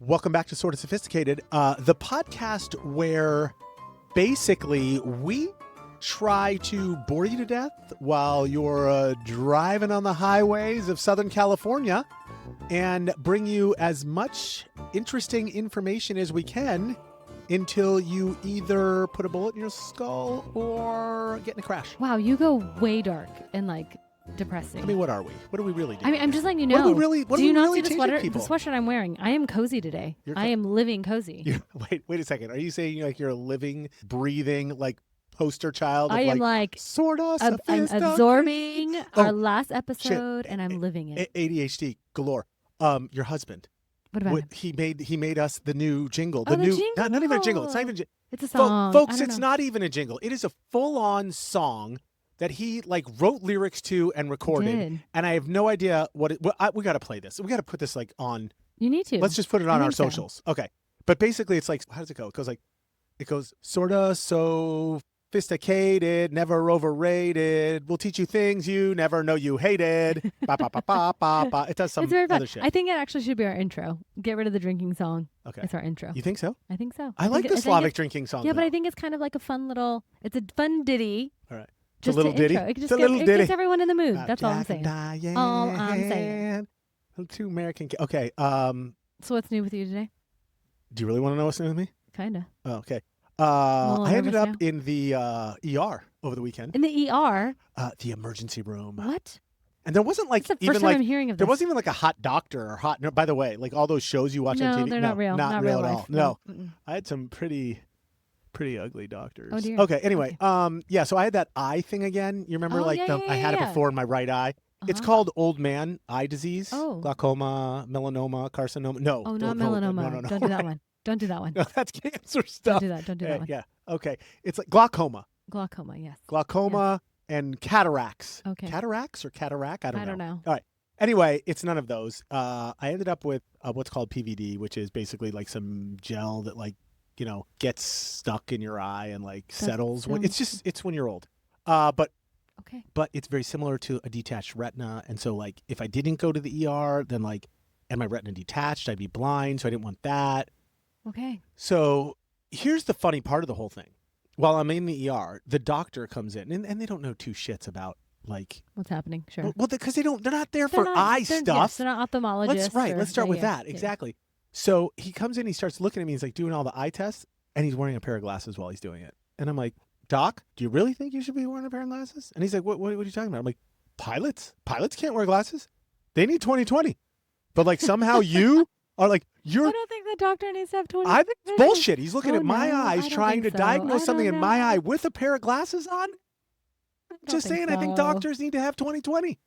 Welcome back to Sorta Sophisticated, the podcast where basically we try to bore you to death while you're driving on the highways of Southern California and bring you as much interesting information as we can until you either put a bullet in your skull or get in a crash. Wow, you go way dark and depressing. I mean, what are we? What do we really do? I mean, I'm just letting you know. What do we really? What do you not really see the sweater? The sweatshirt I'm wearing. I am cozy today. I am living cozy. Wait a second. Are you saying you're a living, breathing poster child? I am sorta. I'm absorbing our last episode, and I'm living it. ADHD galore. Your husband. What about him? He made us the new jingle. The new jingle. Not even a jingle. It's not even. It's a song, folks. It's not even a jingle. It is a full-on song that he wrote lyrics to and recorded, and I have no idea what it. We got to play this. We got to put this on. You need to. Let's just put it on our socials. So. Okay, but basically it's how does it go? It goes sorta sophisticated, never overrated. We'll teach you things you never know you hated. Ba ba ba ba ba ba. It does some other shit. I think it actually should be our intro. Get rid of the drinking song. Okay, it's our intro. You think so? I think so. I like the Slavic drinking song. Yeah, but I think it's kind of like a fun little. It's a fun ditty. All right. Just a little ditty. It gets everyone in the mood. That's all I'm saying. All I'm saying. Two American. Okay. So what's new with you today? Do you really want to know what's new with me? Kinda. Oh, okay. I ended up in the ER over the weekend. In the ER? The emergency room. What? And there wasn't That's the first time I'm hearing of this. There wasn't even a hot doctor or hot. No, by the way, all those shows you watch on TV. No, they're not real. Not real at all. No. Mm-mm. I had some pretty ugly doctors. Oh dear. Okay. Anyway, yeah. So I had that eye thing again. You remember, I had it before in my right eye. It's called old man eye disease. Oh. Glaucoma, melanoma, carcinoma. No. Oh, not melanoma. No. Don't do that one. Don't do that one. No, that's cancer stuff. Don't do that one. Yeah. Okay. It's like glaucoma. Glaucoma, yes. Glaucoma and cataracts. Okay. Cataracts or cataract? I don't know. All right. Anyway, it's none of those. I ended up with what's called PVD, which is basically some gel that gets stuck in your eye and settles. It's when you're old. But it's very similar to a detached retina. And so if I didn't go to the ER, then and my retina detached, I'd be blind. So I didn't want that. Okay. So here's the funny part of the whole thing. While I'm in the ER, the doctor comes in and they don't know two shits about what's happening. Sure. Well, because they're not there for eye stuff. Yes, they're not ophthalmologists. Let's start with that. Exactly. So he comes in, he starts looking at me, he's doing all the eye tests, and he's wearing a pair of glasses while he's doing it. And I'm like, Doc, do you really think you should be wearing a pair of glasses? And he's like, what are you talking about? I'm like, pilots can't wear glasses. They need 20/20. But somehow you are you're. I don't think the doctor needs to have 20. I think it's bullshit. He's looking at my eyes, trying to diagnose something in my eye with a pair of glasses on. Just saying, I think doctors need to have 20/20.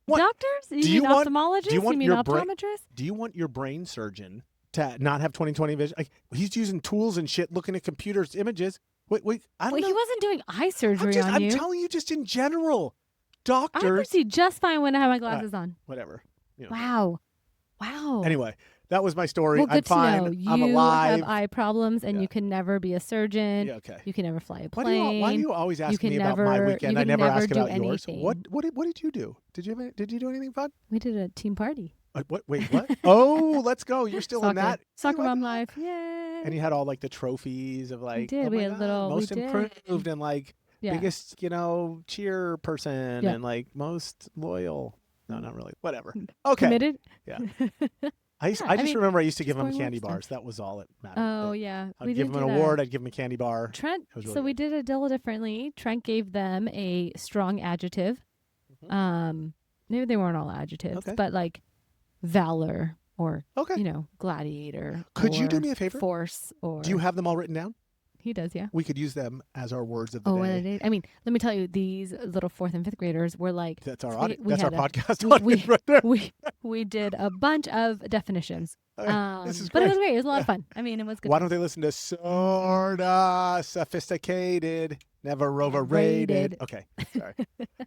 Doctors? You mean ophthalmologists? You mean optometrists? Do you want your brain surgeon to not have 20/20 vision? He's using tools and shit, looking at computers, images. Wait, I don't know. He wasn't doing eye surgery on you. I'm telling you, just in general, doctors. I could see just fine when I have my glasses on. Whatever. Wow. Anyway, that was my story. Well, I'm fine. To know. I'm alive. You have eye problems, and you can never be a surgeon. Yeah, okay. You can never fly a plane. Why do you always ask me about my weekend? I never ask about yours. What did you do? Did you do anything fun? We did a team party. Wait, what? Oh, let's go. You're still in that? Soccer Mom Life. Yay. And you had all the trophies of we did. We had most improved and biggest, cheer person and most loyal. No, not really. Whatever. Okay. Committed? Yeah. I just remember I used to give him candy bars. That was all it mattered. Oh, yeah. I'd give him an award. I'd give him a candy bar. Trent, we did it a little differently. Trent gave them a strong adjective. Mm-hmm. Maybe they weren't all adjectives, but valor or, gladiator. Could you do me a favor? Force or... Do you have them all written down? He does, yeah. We could use them as our words of the day. I mean, let me tell you, these little 4th and 5th graders were that's our audience. That's our podcast audience right there. We did a bunch of definitions. This is but great. It was great. It was a lot of fun. I mean, it was good. Why don't they listen to Sorta Sophisticated, Never Overrated? Okay, sorry.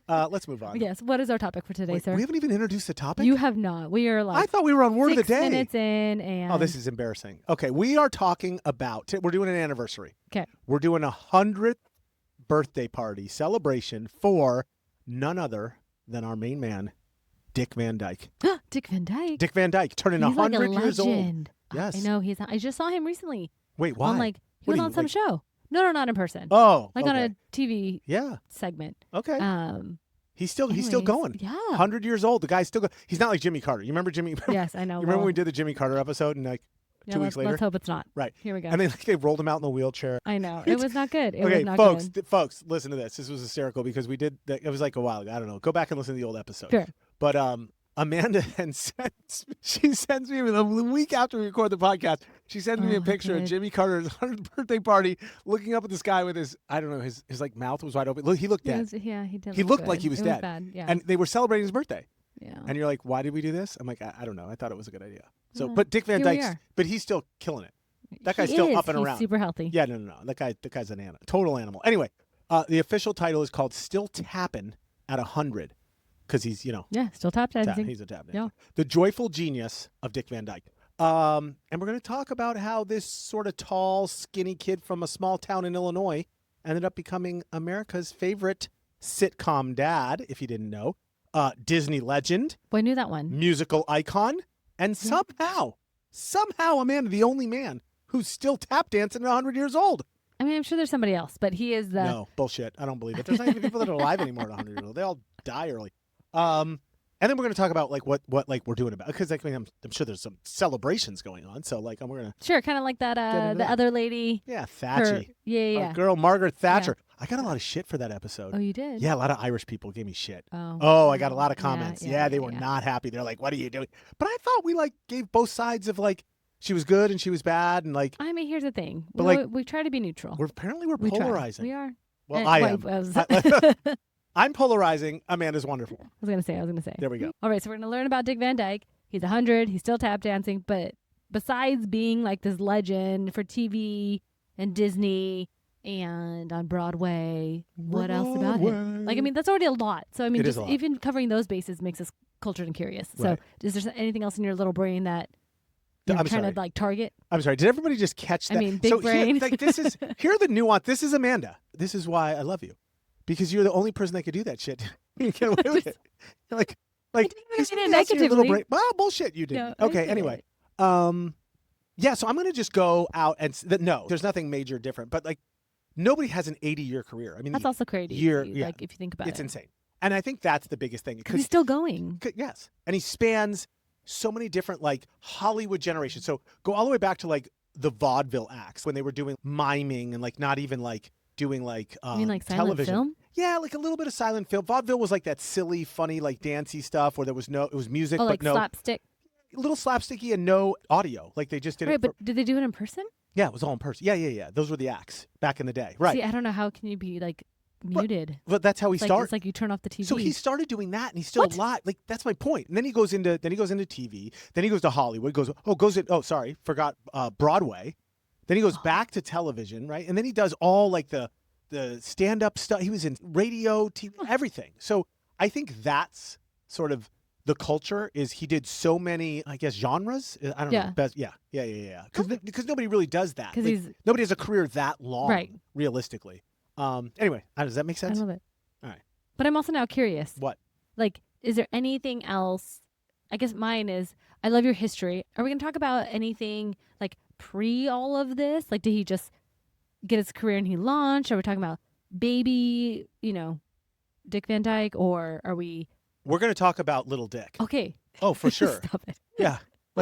Let's move on. Yes. What is our topic for today, sir? We haven't even introduced the topic? You have not. We are I thought we were on Word of the Day. 6 minutes in and... Oh, this is embarrassing. Okay, we are talking about... We're doing an anniversary. Okay. We're doing a 100th birthday party celebration for none other than our main man, Dick Van Dyke. Dick Van Dyke. Dick Van Dyke turning 100 years old. Yes. I know I just saw him recently. Wait, why? He was on some show. No, not in person. Oh, on a TV segment. Okay. He's still going. Yeah. 100 years old. The guy's still going. He's not like Jimmy Carter. You remember Jimmy? Yes, I know. You remember when we did the Jimmy Carter episode and 2 weeks later? Let's hope it's not. Right. Here we go. And then they rolled him out in the wheelchair. I know. It was not good. It was not good. Folks, listen to this. This was hysterical because we did that. It was like a while ago. I don't know. Go back and listen to the old episode. Sure. But Amanda then sends me the week after we record the podcast. She sends me a picture of Jimmy Carter's 100th birthday party, looking up at the sky with his like mouth was wide open. Look, he looked dead. He did. He looked good. like he was dead. Bad. Yeah. And they were celebrating his birthday. Yeah. And you're like, why did we do this? I'm like, I don't know. I thought it was a good idea. So, but Dick Van Dyke, but he's still killing it. That guy's still up and around. He's super healthy. Yeah, no. That guy's an animal, total animal. Anyway, the official title is called "Still Tappin' at 100," because he's still tap dancing. He's a tap dancer. Yeah. The joyful genius of Dick Van Dyke. And we're going to talk about how this sort of tall, skinny kid from a small town in Illinois ended up becoming America's favorite sitcom dad. If you didn't know, Disney legend. Well, I knew that one. Musical icon, and somehow, Amanda, the only man who's still tap dancing at 100 years old. I mean, I'm sure there's somebody else, but he is the... No, bullshit. I don't believe it. There's not even people that are alive anymore at 100 years old. They all die early. And then we're going to talk about what we're doing about it. Because I'm sure there's some celebrations going on. So we're going to... Sure, kind of like that, the other lady. Yeah, Thatchy. Yeah. Our girl, Margaret Thatcher. Yeah. I got a lot of shit for that episode. Oh, you did? Yeah, a lot of Irish people gave me shit. Oh, I got a lot of comments. They were not happy. They're like, what are you doing? But I thought we gave both sides of she was good and she was bad and I mean, here's the thing. But we try to be neutral. We're polarizing. We are. Well, I am. I'm polarizing. Amanda's wonderful. I was gonna say. There we go. All right, so we're gonna learn about Dick Van Dyke. He's 100. He's still tap dancing, but besides being this legend for TV and Disney and on Broadway, what else about him? I mean, that's already a lot. So I mean, just even covering those bases makes us cultured and curious. Right. So is there anything else in your little brain that you're trying to target? I'm sorry. Did everybody just catch that? I mean, big brain. Here are the nuance. This is Amanda. This is why I love you. Because you're the only person that could do that shit. You get away with it. He's negatively. Little brain. Well, bullshit, you didn't. No, okay, anyway. Yeah, so I'm going to just go out and... No, there's nothing major different. But, nobody has an 80-year career. I mean... That's also crazy. If you think about it. It's insane. And I think that's the biggest thing. Because he's still going. Yes. And he spans so many different, Hollywood generations. So go all the way back to, the vaudeville acts when they were doing miming and, not even, doing you mean silent television. Film? Yeah, a little bit of silent film. Vaudeville was that silly, funny, dancey stuff where there was it was music, but no slapstick. A little slapsticky and no audio. They just did it. Right, but did they do it in person? Yeah, it was all in person. Yeah. Those were the acts back in the day. Right. See, I don't know how can you be muted. But that's how he started. It's you turn off the TV. So he started doing that, and he's still alive. That's my point. And then he goes into TV. Then he goes to Hollywood. Forgot Broadway. Then he goes back to television, right? And then he does all the stand-up stuff. He was in radio, TV, everything. So I think that's sort of the culture is he did so many, I guess, genres. I don't know. Best, yeah. Because nobody really does that. Nobody has a career that long, right? Realistically. Anyway, does that make sense? I love it. All right. But I'm also now curious. What? Is there anything else? I guess mine is, I love your history. Are we going to talk about anything pre all of this? Did he just get his career and he launched? Are we talking about baby, Dick Van Dyke? Or are we... We're going to talk about Little Dick. Okay. Oh, for sure. Stop it. Yeah.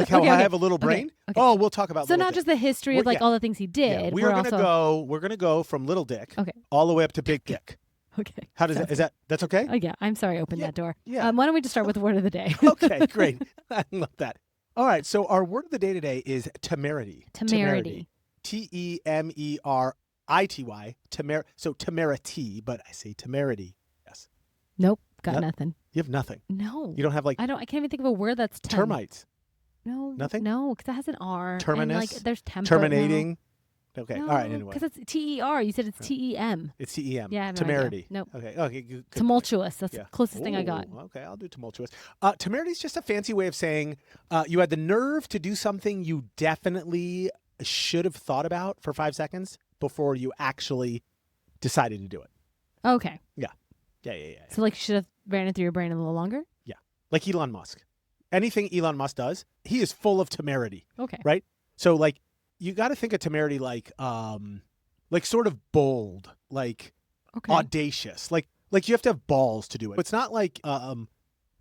How I have a little brain? Okay. Oh, we'll talk about so Little not Dick. just the history of all the things he did. Yeah. We're going to go from Little Dick all the way up to Big Dick. Okay. How does that, is that, that's okay? Oh, yeah. I'm sorry I opened that door. Yeah. Why don't we just start with the word of the day? Okay, great. I love that. All right. So our word of the day today is temerity. Temerity. Temerity. So temerity, but I say temerity. Yes. Nope. Got nothing. You have nothing. No. You don't have I can't even think of a word that's termites. No. Nothing? No, because that has an R. Terminus. And there's temper. Terminating. No. Okay. No, All right. Anyway. Because it's TER. You said it's TEM. It's TEM. Yeah. Temerity. Nope. Okay. Good. Tumultuous. That's the closest thing I got. Okay. I'll do tumultuous. Temerity is just a fancy way of saying you had the nerve to do something you definitely should have thought about for 5 seconds before you actually decided to do it. Okay. Yeah. So you should have ran it through your brain a little longer? Yeah. Like Elon Musk. Anything Elon Musk does, he is full of temerity. Okay. Right? So like you got to think of temerity like sort of bold, like audacious, like you have to have balls to do it. It's not like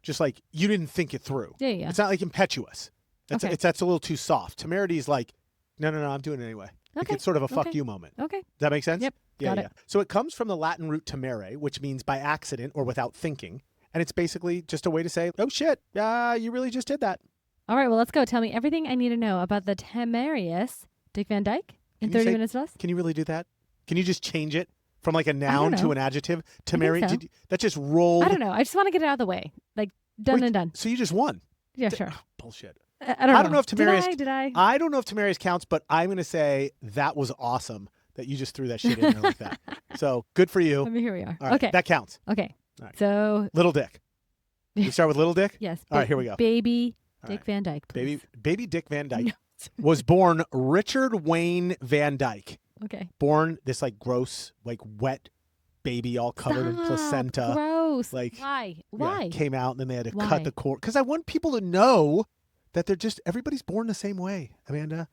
just like you didn't think it through. Yeah. It's not like impetuous. That's a little too soft. Temerity is like, no, I'm doing it anyway. Like it's sort of a fuck you moment. Okay. Does that make sense? Yep. Got it. So it comes from the Latin root temere, which means by accident or without thinking. And it's basically just a way to say, oh shit, you really just did that. All right, well, let's go. Tell me everything I need to know about the temerarious Dick Van Dyke in 30 minutes less. Can you really do that? Can you just change it from like a noun to an adjective? Temerarious, so. that just rolled. I don't know. I just want to get it out of the way. Like, done and done. So you just won. Yeah, sure. Bullshit. I don't know if temerarious. Did I? I don't know if temerarious counts, but I'm going to say that was awesome that you just threw that shit in there like that. So good for you. I mean, here we are. All right, okay. That counts. Okay. All right. So. Little Dick. We start with Little Dick? Yes. All right, here we go. Baby Dick Van Dyke, please. Baby Dick Van Dyke was born Richard Wayne Van Dyke. Okay. Born this like gross, like wet baby all covered in placenta. Gross. Like Why? Yeah, came out and then they had to cut the cord. Because I want people to know that everybody's born the same way, Amanda.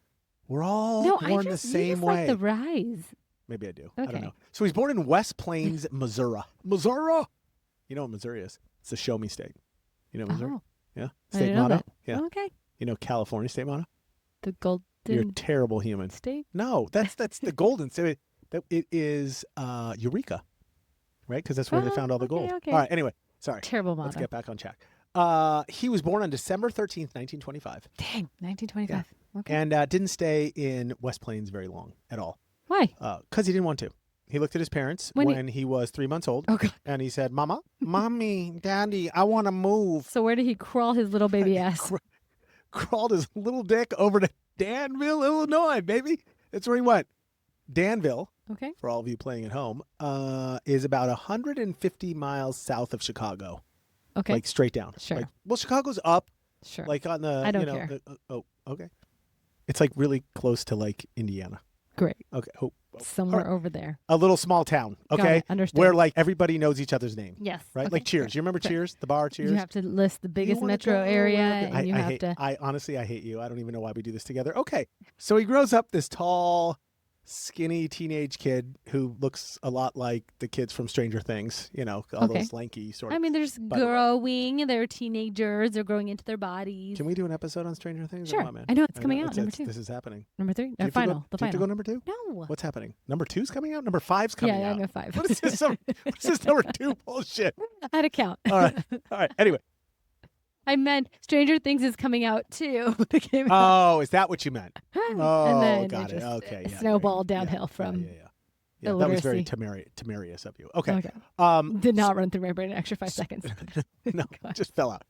We're all born the same way. Like the rise. Maybe I do. Okay. I don't know. So he's born in West Plains, Missouri. Missouri. You know what Missouri is? It's the show me state. You know Missouri? Oh. Yeah. I State didn't know motto? that. Yeah. Okay. You know California state motto? The golden You're a terrible human. state? No, that's the golden state. It is Eureka. Right? Because that's where they found all the gold. Okay. All right. Anyway, sorry. Terrible motto. Let's get back on track. He was born on December 13th, 1925. Dang, 1925. Yeah. Okay. And didn't stay in West Plains very long at all. Why? Because he didn't want to. He looked at his parents when he was 3 months old. Oh, God. And he said, Mama, Mommy, Daddy, I want to move. So where did he crawl his little baby ass? Crawled his little dick over to Danville, Illinois, baby. That's where he went. Danville, okay, for all of you playing at home, is about 150 miles south of Chicago. Okay. Like straight down. Sure. Like, well, Chicago's up. Sure. Like on the, I don't care. Okay. It's like really close to like Indiana. Great. Okay. Somewhere over there. A little small town. Okay. Understood. Where like everybody knows each other's name. Yes. Right? Okay. Like Cheers. You remember Cheers? The bar Cheers? You have to list the biggest metro area and you have to. I honestly hate you. I don't even know why we do this together. Okay. So he grows up this tall, skinny teenage kid who looks a lot like the kids from Stranger Things, you know, all those lanky sort of. I mean, there's growing, they're teenagers, they're growing into their bodies. Can we do an episode on Stranger Things? Sure. Or what, man? I know it's coming out, number 2. This is happening. Number 3? The final. Do you have to go number 2? No. What's happening? Number 2's coming out? Number 5's coming out? Yeah, I'm at 5. What is this? What is this number 2 bullshit? I had to count. All right. Anyway. I meant Stranger Things is coming out too. Oh, is that what you meant? Oh, and then got it. Okay. Yeah, snowballed downhill from Yeah, that was very temerarious of you. Okay. Did not run through my brain an extra 5 seconds. No, just fell out.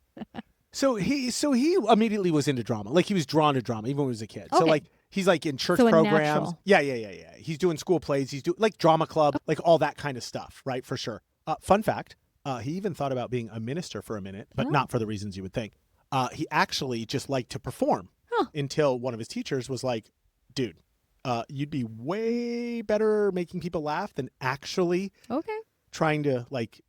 So he immediately was into drama. Like he was drawn to drama even when he was a kid. So like he's like in church programs. Yeah. He's doing school plays. He's doing like drama club, like all that kind of stuff, right? For sure. Fun fact. He even thought about being a minister for a minute, but not for the reasons you would think. He actually just liked to perform until one of his teachers was like, dude, you'd be way better making people laugh than actually trying to like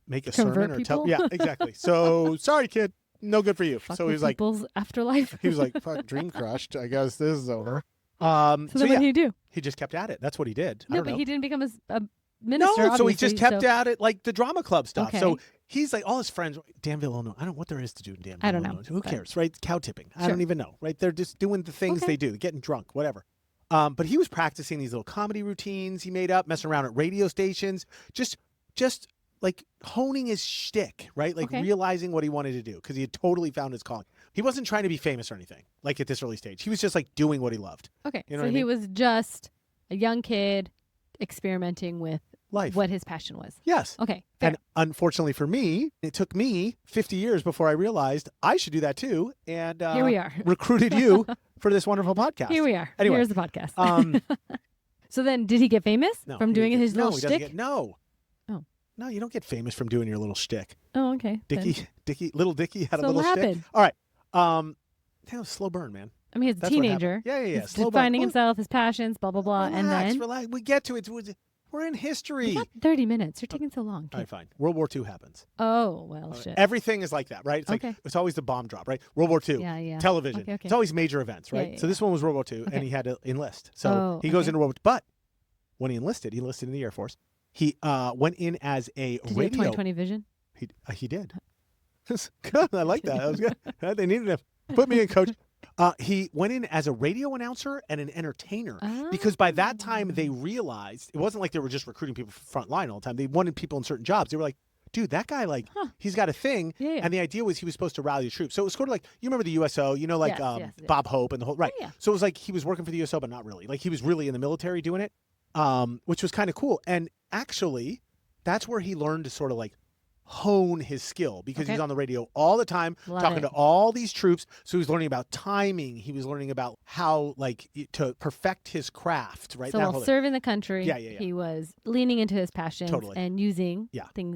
make a sermon or tell. Yeah, exactly. So sorry, kid. No good for you. Fuck so he was like, people's afterlife. He was like, fuck, dream crushed. I guess this is over. So then what did he do? He just kept at it. That's what he did. No, but he didn't become a minister. No, so he just kept at it like the drama club stuff. Okay. So he's like, all his friends, Danville, Illinois. I don't know what there is to do in Danville, I don't know. Illinois. Who cares, right? Cow tipping. I don't even know, right? They're just doing the things they do, getting drunk, whatever. But he was practicing these little comedy routines he made up, messing around at radio stations, just like honing his shtick, right? Like realizing what he wanted to do because he had totally found his calling. He wasn't trying to be famous or anything, like at this early stage. He was just like doing what he loved. Okay, you know so he was just a young kid experimenting with life, what his passion was. Yes. Okay. Fair. And unfortunately for me, it took me 50 years before I realized I should do that too. And here we are. Recruited you for this wonderful podcast. Here we are. Anyway, here's the podcast. So then, did he get famous from doing his little shtick? No. Oh. No, you don't get famous from doing your little shtick. Oh, okay. Little Dicky had a little shtick. All right. That was a slow burn, man. I mean, he's a teenager. Yeah. He's finding himself, his passions, blah, blah, blah. Relax, and then? Relax. We get to it. We're in history. We got 30 minutes. You're taking so long. All right, fine. World War II happens. Oh, well, shit. Everything is like that, right? It's like, it's always the bomb drop, right? World War II, television. Okay. It's always major events, right? So this one was World War II, and he had to enlist. So he goes into World War II. But when he enlisted in the Air Force. He went in as a radio. Did he have 20/20 vision? He did. Good. I like that. That was good. They needed him. Put me in, coach. He went in as a radio announcer and an entertainer because by that time they realized it wasn't like they were just recruiting people for front line all the time. They wanted people in certain jobs. They were like, dude, that guy, he's got a thing. Yeah. And the idea was he was supposed to rally the troops. So it was sort of like, you remember the USO, Bob Hope and the whole, right? Yeah. So it was like he was working for the USO, but not really. Like he was really in the military doing it, which was kind of cool. And actually, that's where he learned to sort of like hone his skill because he's on the radio all the time talking to all these troops. So he was learning about timing. He was learning about how to perfect his craft, right? So while serving the country, he was leaning into his passions and using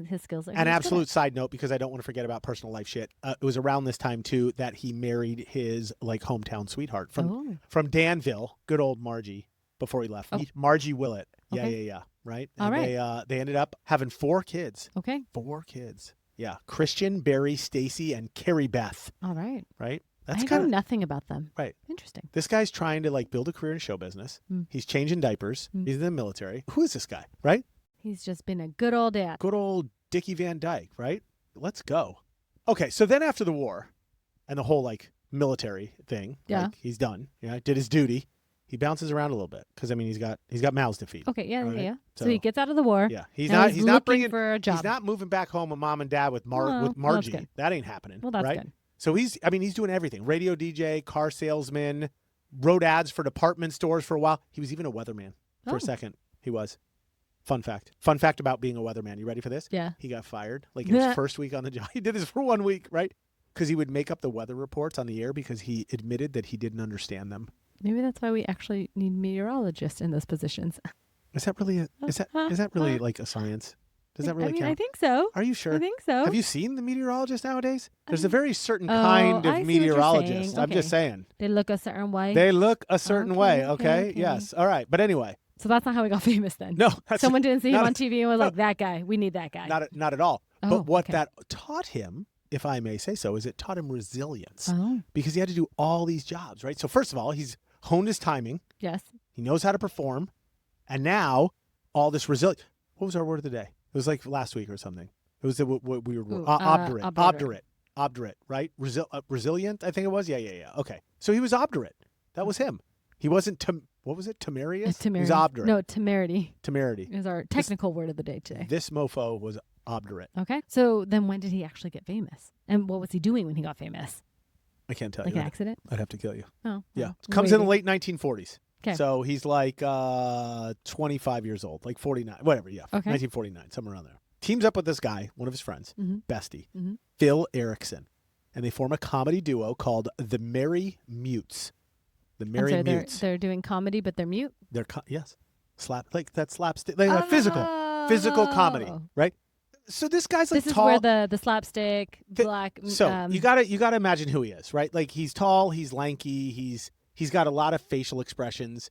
his skills. An absolute side note, because I don't want to forget about personal life shit. It was around this time too that he married his hometown sweetheart from Danville, good old Margie, before he left. Margie Willett. Yeah. Right? All right. They ended up having 4 kids. Okay. 4 kids. Yeah. Christian, Barry, Stacy, and Carrie Beth. All right. Right? I know nothing about them. Right. Interesting. This guy's trying to build a career in show business. He's changing diapers. He's in the military. Who is this guy? Right? He's just been a good old dad. Good old Dickie Van Dyke, right? Let's go. Okay. So then after the war and the whole military thing, he's done. Yeah. Did his duty. He bounces around a little bit because he's got mouths to feed. Okay, yeah. So he gets out of the war. Yeah, he's not bringing for a job. He's not moving back home with mom and dad with Margie. Well, that ain't happening. Well, that's right? good. So he's doing everything: radio DJ, car salesman, wrote ads for department stores for a while. He was even a weatherman for a second. He was. Fun fact about being a weatherman. You ready for this? Yeah. He got fired in his first week on the job. He did this for 1 week, right? Because he would make up the weather reports on the air because he admitted that he didn't understand them. Maybe that's why we actually need meteorologists in those positions. Is that really is that really a science? Does that really count? I think so. Are you sure? I think so. Have you seen the meteorologist nowadays? There's a very certain kind of meteorologist. I'm just saying. They look a certain way. They look a certain way. Okay. Yes. All right. But anyway. So that's not how he got famous then. No. Someone didn't see him on TV and was like, that guy. We need that guy. Not at all. But what that taught him, if I may say so, is it taught him resilience. Because he had to do all these jobs, right? So first of all, he's honed his timing. Yes. He knows how to perform. And now all this resilience. What was our word of the day? It was last week or something. It was what we were obdurate, right? Resilient, I think it was. Yeah. Okay. So he was obdurate. That was him. He wasn't what was it? Temerarious? Temerity. He was obdurate. No, temerity. Temerity is our technical word of the day today. This mofo was obdurate. Okay. So then when did he actually get famous? And what was he doing when he got famous? I can't tell you. Like an accident? I'd have to kill you. Oh. Yeah. Comes in the late 1940s. Okay. So he's 25 years old, 49, whatever. Yeah. Okay. 1949, somewhere around there. Teams up with this guy, one of his friends, bestie, Phil Erickson. And they form a comedy duo called the Merry Mutes. The Merry Mutes. They're doing comedy, but they're mute? Yes. That slapstick. Physical comedy, right? So this guy's this tall. This is where the slapstick, black. So you gotta imagine who he is, right? He's tall, he's lanky, he's got a lot of facial expressions,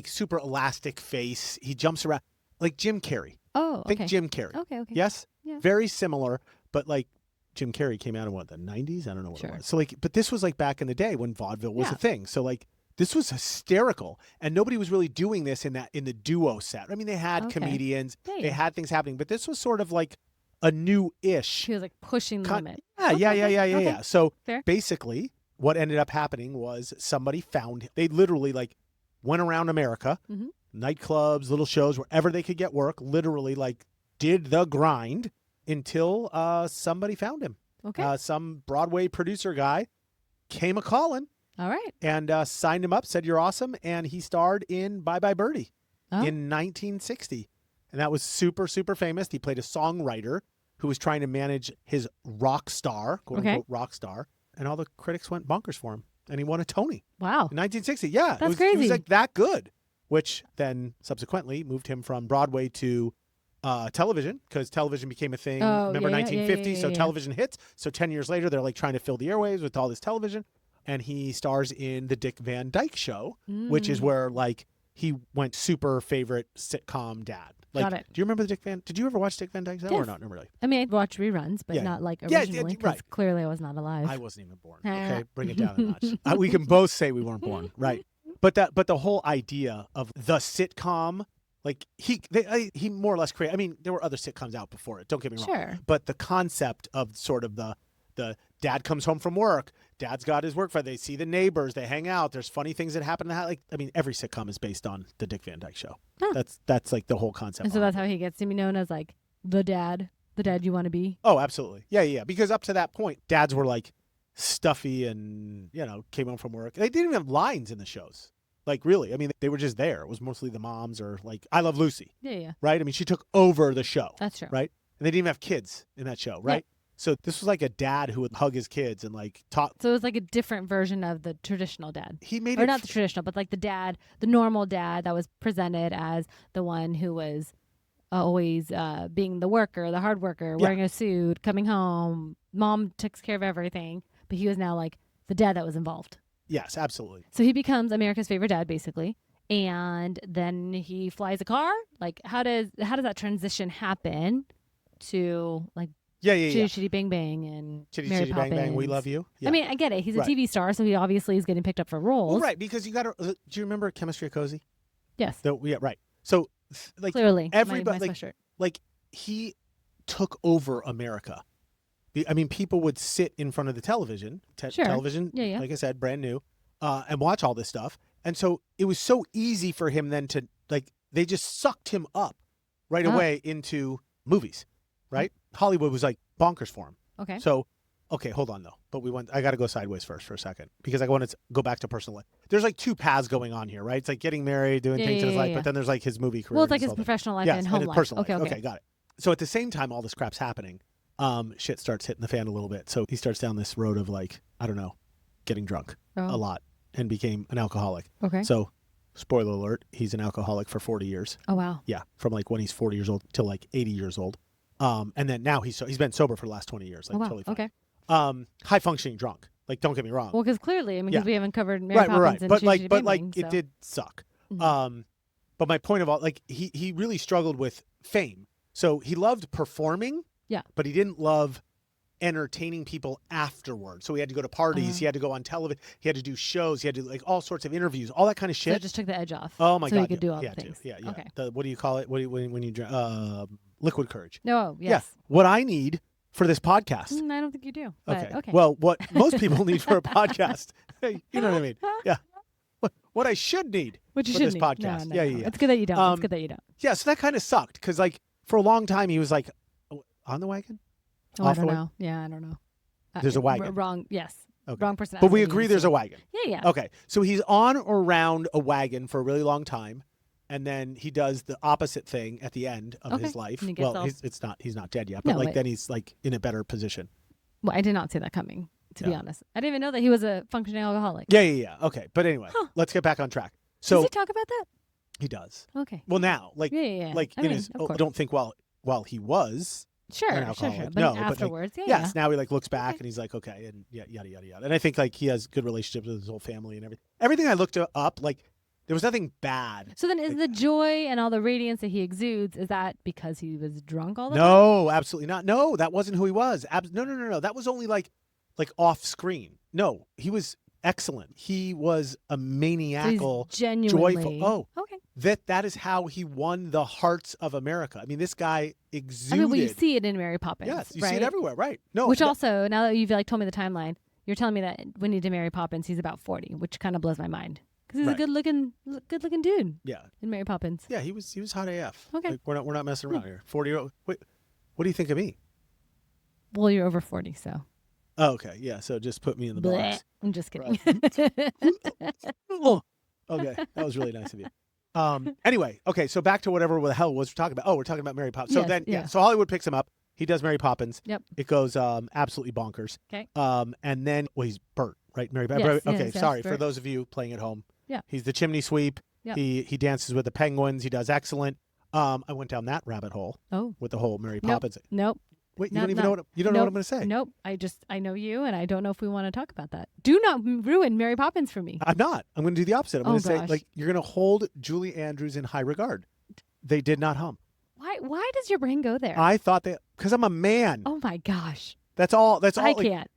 super elastic face. He jumps around like Jim Carrey. Oh, okay. Think Jim Carrey. Okay. Yes? Yeah. Very similar, but Jim Carrey came out in the 90s? I don't know what it was. So but this was back in the day when vaudeville was a thing. So this was hysterical, and nobody was really doing this in the duo set. I mean, they had comedians, they had things happening, but this was sort of a new-ish. He was pushing the limit. Yeah. So basically, what ended up happening was somebody found. They literally went around America, nightclubs, little shows, wherever they could get work. Literally, did the grind until somebody found him. Okay. Some Broadway producer guy came a calling. All right. And signed him up, said, "You're awesome." And he starred in Bye Bye Birdie in 1960. And that was super, super famous. He played a songwriter who was trying to manage his rock star, quote unquote rock star. And all the critics went bonkers for him. And he won a Tony. Wow. In 1960. Yeah. That's crazy. He was that good, which then subsequently moved him from Broadway to television, because television became a thing. Remember 1950? So television hits. So 10 years later, they're trying to fill the airwaves with all this television. And he stars in the Dick Van Dyke Show, which is where he went super favorite sitcom dad. Like, Got it. do you remember Did you ever watch Dick Van Dyke Show or not? No, really. I mean, I watched reruns, but not like originally, because clearly I was not alive. I wasn't even born. Okay, bring it down a notch. We can both say we weren't born, right? But the whole idea of the sitcom, like he more or less created. I mean, there were other sitcoms out before it. Don't get me wrong. Sure. But the concept of sort of the dad comes home from work, dad's got his work. They see the neighbors, they hang out. There's funny things that happen. Like, I mean, every sitcom is based on the Dick Van Dyke Show. Huh. That's like the whole concept. And so that's how he gets to be known as like the dad you want to be. Oh, absolutely. Yeah. Because up to that point, dads were like stuffy and, came home from work. They didn't even have lines in the shows. Like, really. I mean, they were just there. It was mostly the moms or like I Love Lucy. Yeah. Right? I mean, she took over the show. That's true. Right? And they didn't even have kids in that show, right? Yeah. So this was like a dad who would hug his kids and like talk. So it was like a different version of the traditional dad. He made it. Or not the traditional, but like the normal dad that was presented as the one who was always being the worker, the hard worker, wearing a suit, coming home. Mom takes care of everything. But he was now like the dad that was involved. Yes, absolutely. So he becomes America's favorite dad, basically. And then he flies a car. Like, how does that transition happen to like Chitty Chitty Bang Bang and Chitty Mary Chitty Poppins. Bang Bang, We Love You? Yeah. I mean, I get it. He's a TV star, so he obviously is getting picked up for roles. Well, right, because you got to, do you remember Chemistry of Cozy? Yes. Yeah, right. So, like, clearly, everybody, my like, he took over America. I mean, people would sit in front of the television, television, like I said, brand new, and watch all this stuff. And so it was so easy for him then to, like, they just sucked him up right away into movies, right? Hollywood was like bonkers for him. Okay. So, hold on though. But I got to go sideways first for a second because I want to go back to personal life. There's like two paths going on here, right? It's like getting married, doing things in his life, but then there's like his movie career. Well, it's like his professional life and home his life. Personal life. Okay, got it. So at the same time, all this crap's happening. Shit starts hitting the fan a little bit. So he starts down this road of like, I don't know, getting drunk a lot and became an alcoholic. Okay. So spoiler alert, he's an alcoholic for 40 years. Oh, wow. Yeah. From like when he's 40 years old till like 80 years old. And then now he's been sober for the last 20 years. Like totally fine. Okay. High functioning drunk. Like, don't get me wrong. Well, because clearly, I mean, because we haven't covered Mary Poppins and But Chitty Chitty Bang like Bang, it did suck. Mm-hmm. But my point of all, like he really struggled with fame. So he loved performing. Yeah. But he didn't love entertaining people afterwards. So he had to go to parties. He had to go on television. He had to do shows. He had to do like all sorts of interviews, all that kind of shit. So it just took the edge off. Oh my God. So he could do all the things. Yeah. Okay. What do you call it? When you drink? Liquid courage. No. Yes. Yeah. What I need for this podcast. I don't think you do. But okay. Well, what most people need for a podcast. Hey, you know what I mean? Yeah. What I should need for this podcast. No. Yeah. It's good that you don't. It's good that you don't. Yeah. So that kind of sucked because like for a long time he was like on the wagon. Oh, I don't know. Yeah, I don't know. There's a wagon. Wrong. Yes. Okay. Wrong person. But we agree there's a wagon. Yeah. Okay. So he's on or around a wagon for a really long time. And then he does the opposite thing at the end of his life. Well, he's not dead yet, but then he's like in a better position. Well, I did not see that coming, to be honest. I didn't even know that he was a functioning alcoholic. Yeah. Okay. But anyway, let's get back on track. So does he talk about that? He does. Okay. Well, now, like, like I don't think while he was. Sure. But no, afterwards, but like, yes. Now he like looks back and he's like, okay, and yada yada yada. And I think like he has good relationships with his whole family and everything. Everything I looked up, like there was nothing bad. So then, is the joy and all the radiance that he exudes, is that because he was drunk all the time? No, absolutely not. No, that wasn't who he was. No. That was only like off screen. No, he was excellent. He was a maniacal, so genuinely joyful. Oh, okay. That is how he won the hearts of America. I mean, this guy exuded. I mean, well, you see it in Mary Poppins. Yes, you see it everywhere, right? No, which also, now that you've like told me the timeline, you're telling me that when he did Mary Poppins, he's about 40, which kind of blows my mind because he's a good looking dude. Yeah, in Mary Poppins. Yeah, he was hot AF. Okay, like, we're not messing around here. 40-year-old. Wait, what do you think of me? Well, you're over 40, so. Oh, okay, yeah. So just put me in the box. I'm just kidding. Okay, that was really nice of you. Anyway, okay, so back to whatever the hell was we're talking about. Oh, we're talking about Mary Poppins. So so Hollywood picks him up. He does Mary Poppins. Yep. It goes absolutely bonkers. Okay. And then he's Bert, right? Mary Poppins. Yes, okay, sorry Bert. For those of you playing at home. Yeah. He's the chimney sweep. Yep. He dances with the penguins. He does excellent. I went down that rabbit hole. Oh. With the whole Mary Poppins. Nope. Wait, you don't even know what know what I'm going to say. Nope. I know you, and I don't know if we want to talk about that. Do not ruin Mary Poppins for me. I'm not. I'm going to do the opposite. I'm going to say, like, you're going to hold Julie Andrews in high regard. They did not hum. Why does your brain go there? I thought that because I'm a man. Oh my gosh. That's all. I can't.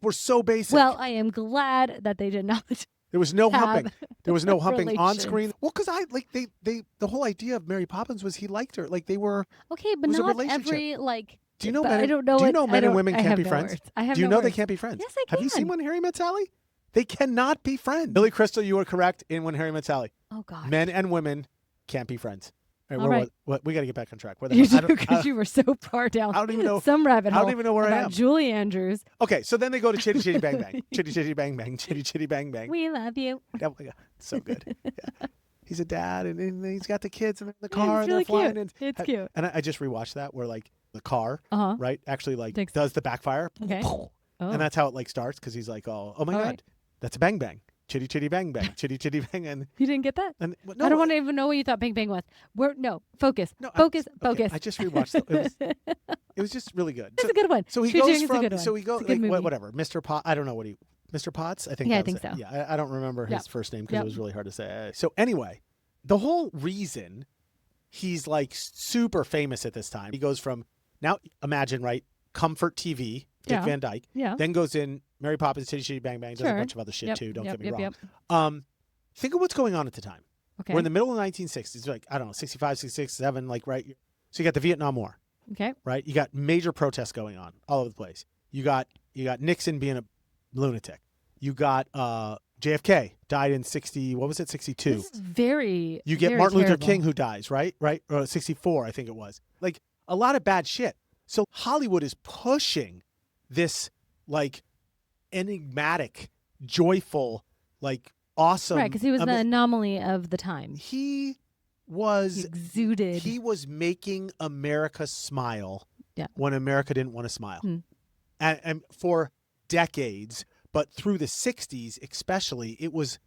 We're so basic. Well, I am glad that they did not. There was no humping. There was no humping on relations. screen. Well, because the whole idea of Mary Poppins was he liked her. Like they were. Okay, but it was a not relationship. every like. Do you know but men? I don't know. Do you what- know men I and don't- women I can't have be no friends? words. I have Do you no know words. they can't be friends? Yes, I can. Have you seen When Harry Met Sally? They cannot be friends. Billy Crystal, you were correct in When Harry Met Sally. Oh gosh. Men and women can't be friends. All right. We got to get back on track. Where the You hell- do because you were so far down. I don't even know. Some rabbit I hole. don't even know where I about am. Julie Andrews. Okay, so then they go to Chitty Chitty Bang Bang. Chitty Chitty Bang Bang. Chitty Chitty Bang Bang. We love you. Oh my God, so good. Yeah. He's a dad, and he's got the kids in the car, It's and really they're flying. cute. And, It's cute. And I just rewatched that where like the car, Uh-huh. right, actually like Takes- does the backfire. Okay. Oh. And that's how it like starts because he's like, oh my All God, right. that's a bang bang. Chitty Chitty Bang Bang. Chitty Chitty Bang. And You didn't get that? no, I don't want to even know what you thought Bang Bang was. Focus. No, Focus. okay, Focus. I just rewatched it. It was just really good. It's a good one. So he True goes Cheering is a from. good one. So he goes It's a good like movie. whatever. Mr. Pot. I don't know what Mr. Potts. I think. Yeah, I that was think it. so. Yeah, I don't remember his Yep. first name because Yep. it was really hard to say. So anyway, the whole reason he's like super famous at this time. He goes from now. Imagine right, Comfort TV, Dick Yeah. Van Dyke. Yeah. Then goes in Mary Poppins, Chitty Chitty Bang Bang. Does a Sure. bunch of other shit Yep, too. Don't yep, get me yep, wrong. yep. Think of what's going on at the time. Okay. We're in the middle of the 1960s. Like I don't know, 65, 66, 7. Like right. So you got the Vietnam War. Okay. Right? You got major protests going on all over the place. You got Nixon being a lunatic. You got JFK died in 60, what was it, 62. This is very You get very Martin Luther terrible. King who dies, right? Right? Or 64, I think it was. Like a lot of bad shit. So Hollywood is pushing this like enigmatic, joyful, like awesome. Right, because he was the anomaly of the time. He was He exuded. He was making America smile Yeah. when America didn't want to smile. Hmm. And for decades, but through the 60s especially, it was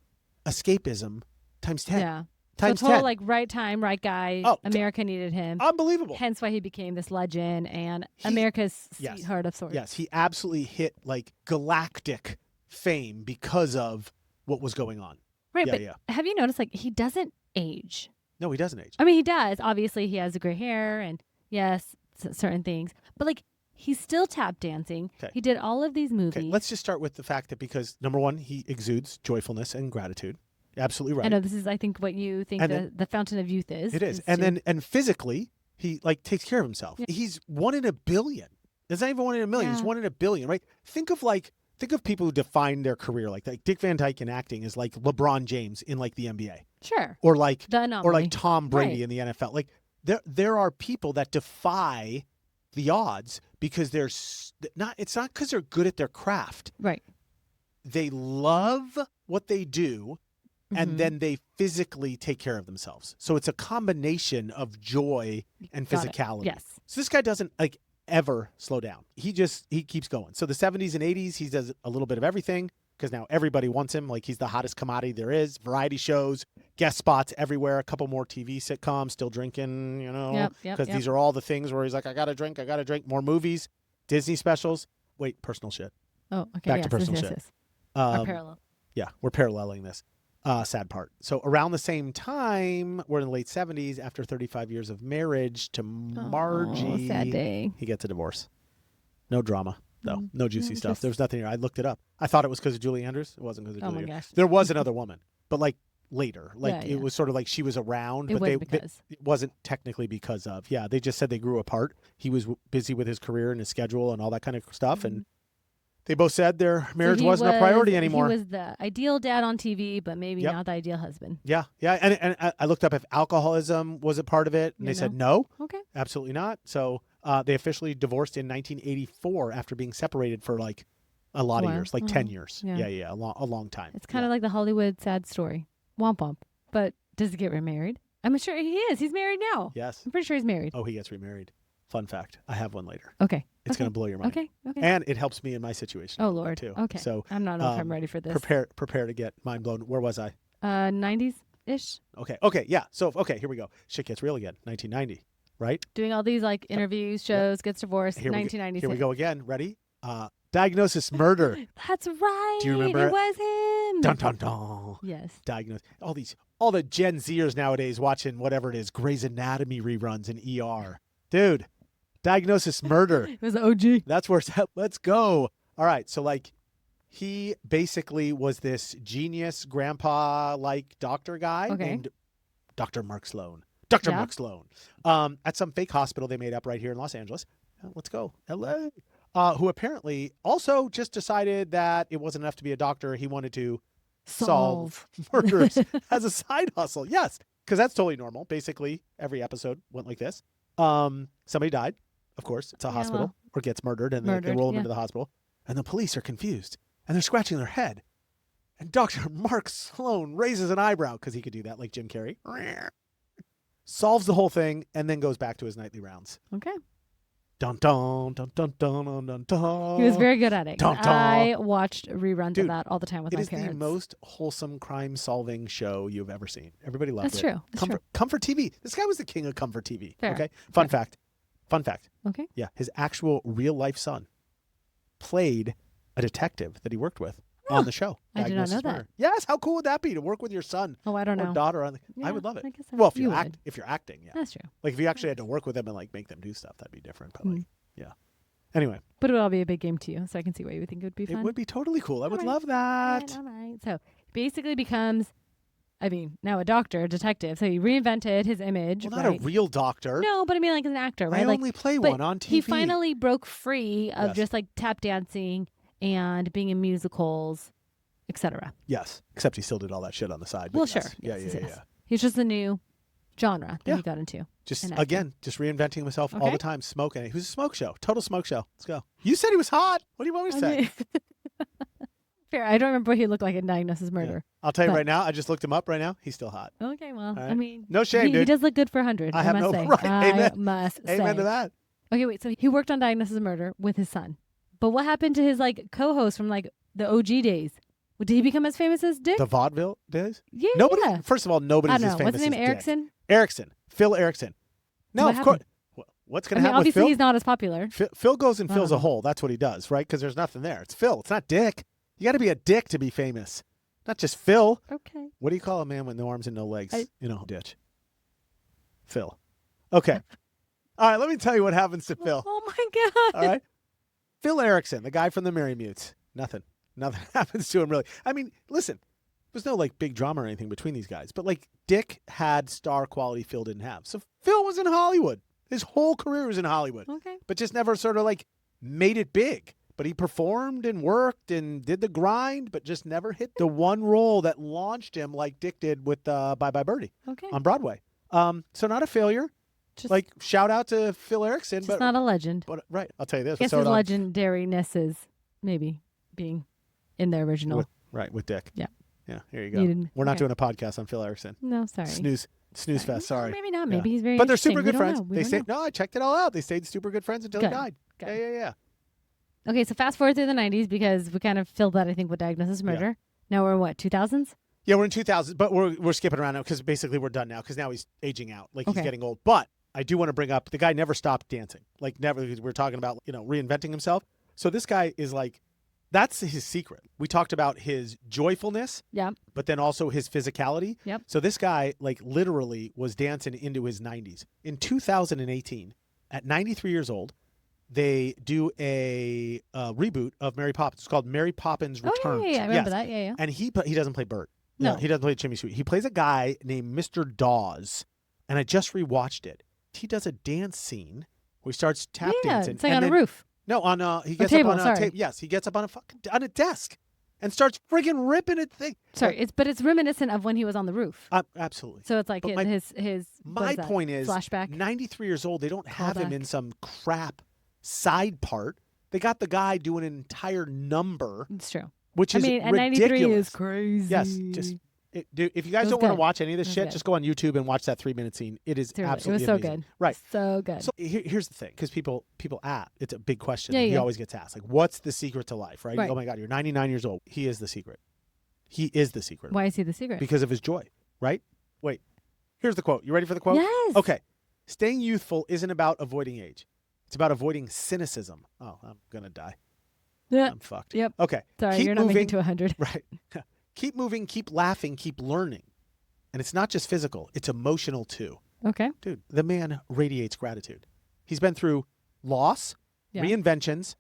escapism times 10. Yeah. Times so total 10. like right time, right guy. Oh, America needed him. Unbelievable. Hence why he became this legend and He- America's yes. sweetheart of sorts. Yes, he absolutely hit like galactic fame because of what was going on. Right, Yeah, but yeah. have you noticed like he doesn't age? No, he doesn't age. I mean, he does. Obviously, he has the gray hair and yes, certain things. But like, he's still tap dancing. Okay. He did all of these movies. Okay, let's just start with the fact that because number one, he exudes joyfulness and gratitude. Absolutely right. I know this is, I think, what you think And the fountain of youth is. It is. And physically, he like takes care of himself. Yeah. He's 1 in a billion. It's not even 1 in a million. He's Yeah. 1 in a billion, right? Think of people who define their career like Dick Van Dyke in acting is like LeBron James in like the NBA Sure. or like The anomaly. Tom Brady Right. in the NFL. Like there are people that defy the odds because they're not. It's not because they're good at their craft. Right. They love what they do. And Mhm. then they physically take care of themselves. So it's a combination of joy and Got it. physicality. Yes. So this guy doesn't like ever slow down. He keeps going. So the 70s and 80s, he does a little bit of everything because now everybody wants him. Like he's the hottest commodity there is. Variety shows, guest spots everywhere, a couple more TV sitcoms, still drinking, Yep, because yep. these are all the things where he's like, I got to drink, more movies, Disney specials. Wait, personal shit. Oh, okay. Back to yes, personal yes, shit. yes. Our Um, parallel. Yeah, we're paralleling this. Sad part. So around the same time, we're in the late 70s, after 35 years of marriage to Margie, Oh, sad day. he gets a divorce. No drama, though. Mm. No juicy No, stuff. just- There was nothing here. I looked it up. I thought it was because of Julie Andrews. It wasn't because of Oh Julie my Andrews. gosh. There was another woman, but like later. Like Yeah, yeah. it was sort of like she was around, It but was because. it wasn't technically because of. Yeah, they just said they grew apart. He was busy with his career and his schedule and all that kind of stuff. And they both said their marriage So he wasn't a priority was- anymore. He was the ideal dad on TV, but maybe Yep. not the ideal husband. Yeah, yeah, and I looked up if alcoholism was a part of it, and You they said no, Okay. absolutely not. So they officially divorced in 1984 after being separated for like a lot of Wow. years, like 10 years. Yeah. Yeah, a long time. It's kind of like the Hollywood sad story. Womp womp. But does he get remarried? I'm sure he is. He's married now. Yes. I'm pretty sure he's married. Oh, he gets remarried. Fun fact. I have one later. Okay. It's okay. going to blow your mind. Okay. Okay. And it helps me in my situation. Oh Lord. too. Okay. So I'm not know if I'm ready for this. prepare to get mind blown. Where was I? 90s ish. Okay. Yeah. So here we go. Shit gets real again. 1990. Right. Doing all these like interviews, shows, gets divorced. Here we go. 1996. Here we go again. Ready? Diagnosis murder. That's right. Do you remember It it? was him. Dun dun dun. Yes. Diagnose all the Gen Zers nowadays watching whatever it is, Grey's Anatomy reruns in ER. Dude, diagnosis murder. It was the OG. That's where it's at. Let's go. All right. So like he basically was this genius grandpa like doctor guy named Dr. Mark Sloan. Mark Sloan. At some fake hospital they made up right here in Los Angeles. Let's go. LA. Who apparently also just decided that it wasn't enough to be a doctor. He wanted to solve murders as a side hustle. Yes, because that's totally normal. Basically, every episode went like this. Somebody died. Of course, it's a hospital or gets murdered, and they roll them into the hospital. And the police are confused, and they're scratching their head. And Dr. Mark Sloan raises an eyebrow because he could do that like Jim Carrey. Solves the whole thing, and then goes back to his nightly rounds. Okay. Dun dun dun dun dun dun dun dun. He was very good at it. Dun, dun. I watched reruns of that all the time with my parents. It is the most wholesome crime-solving show you've ever seen. Everybody loved That's it. True. That's true. Comfort TV. This guy was the king of Comfort TV. Fair. Okay. Fun fact. Okay. Yeah, his actual real-life son played a detective that he worked with on the show. I did not know that. Yes. How cool would that be to work with your son? Oh, I don't know. Or daughter on the. Yeah, I would love it. I guess Well, if you you're acting, yeah. That's true. Like if you actually had to work with them and like make them do stuff, that'd be different. But like, yeah. Anyway. But it would all be a big game to you, so I can see why you would think it would be fun. It would be totally cool. I would love that. All right. So basically becomes, now a doctor, a detective. So he reinvented his image. Well, not a real doctor. No, but I mean like as an actor, right? I only play one on TV. He finally broke free of just like tap dancing and being in musicals, etc. Yes, except he still did all that shit on the side. Well, yes. sure. Yeah. He's just a new genre that he got into. Just reinventing himself all the time, smoking. It was a smoke show, total smoke show. Let's go. You said he was hot. What do you want me to say? Fair. I don't remember what he looked like in Diagnosis Murder. Yeah. I'll tell you right now. I just looked him up right now. He's still hot. Okay, well, right. I mean, no shame, dude. He does look good for 100. I must say. Right. Amen. I must say. Amen to that. Okay, wait. So he worked on Diagnosis Murder with his son, but what happened to his like co-host from like the OG days? Did he become as famous as Dick? The Vaudeville days? Yeah. Nobody. Yeah. First of all, nobody's as famous. What's his name? As Erickson. Dick. Erickson. Phil Erickson. No, of course. What's going to happen with Phil? Obviously, he's not as popular. Phil goes and fills a hole. That's what he does, right? Because there's nothing there. It's Phil. It's not Dick. You got to be a dick to be famous. Not just Phil. Okay. What do you call a man with no arms and no legs in a ditch? Phil. Okay. All right, let me tell you what happens to Phil. Oh, my God. All right. Phil Erickson, the guy from the Mary Mutes. Nothing happens to him, really. I mean, listen, there's no, like, big drama or anything between these guys. But, like, Dick had star quality Phil didn't have. So Phil was in Hollywood. His whole career was in Hollywood. Okay. But just never sort of, like, made it big. But he performed and worked and did the grind, but just never hit the one role that launched him like Dick did with Bye Bye Birdie on Broadway. So not a failure. Just like shout out to Phil Erickson. Just not a legend. But right, I'll tell you this. I guess his legendariness is maybe being in the original. With Dick. Yeah. Yeah, here you go. We're not doing a podcast on Phil Erickson. No, sorry. Snooze fest, sorry. Maybe not. Maybe he's very But they're super good friends. No, I checked it all out. They stayed super good friends until he died. Good. Yeah. Okay, so fast forward through the 90s because we kind of filled that, I think, with Diagnosis Murder. Yeah. Now we're in what, 2000s? Yeah, we're in 2000s, but we're skipping around now because basically we're done now because now he's aging out. Like he's getting old. But I do want to bring up the guy never stopped dancing. Like never. We're talking about, reinventing himself. So this guy is like, that's his secret. We talked about his joyfulness. Yeah. But then also his physicality. Yep. So this guy like literally was dancing into his 90s. In 2018, at 93 years old, they do a reboot of Mary Poppins. It's called Mary Poppins Returns. Yeah, I remember that. Yeah. And he doesn't play Bert. No. He doesn't play Jimmy Sweet. He plays a guy named Mr. Dawes. And I just rewatched it. He does a dance scene where he starts tap dancing. It's like on a roof. No, he gets table, up on a table. Yes, he gets up on a desk and starts friggin' ripping it thing. Sorry, it's reminiscent of when he was on the roof. Absolutely. So it's like his my point is flashback. 93 years old. They don't have him in some crap side part. They got the guy doing an entire number. It's true. Which is ridiculous. 93 is crazy. Yes, dude, if you guys don't want to watch any of this shit, just go on YouTube and watch that 3-minute scene. It is absolutely amazing. It was so amazing. good. Right. So good. So here's the thing, because people it's a big question. Yeah, He always gets asked, like, what's the secret to life, right? Oh my God, you're 99 years old. He is the secret. He is the secret. Why is he the secret? Because of his joy, right? Wait, here's the quote. You ready for the quote? Yes. Okay. Staying youthful isn't about avoiding age. It's about avoiding cynicism. Oh, I'm going to die. Yeah. I'm fucked. Yep. Okay. Sorry, Keep you're not moving. making to 100. Right. keep moving, keep laughing, keep learning. And it's not just physical, it's emotional too. Okay. Dude, the man radiates gratitude. He's been through loss, reinventions,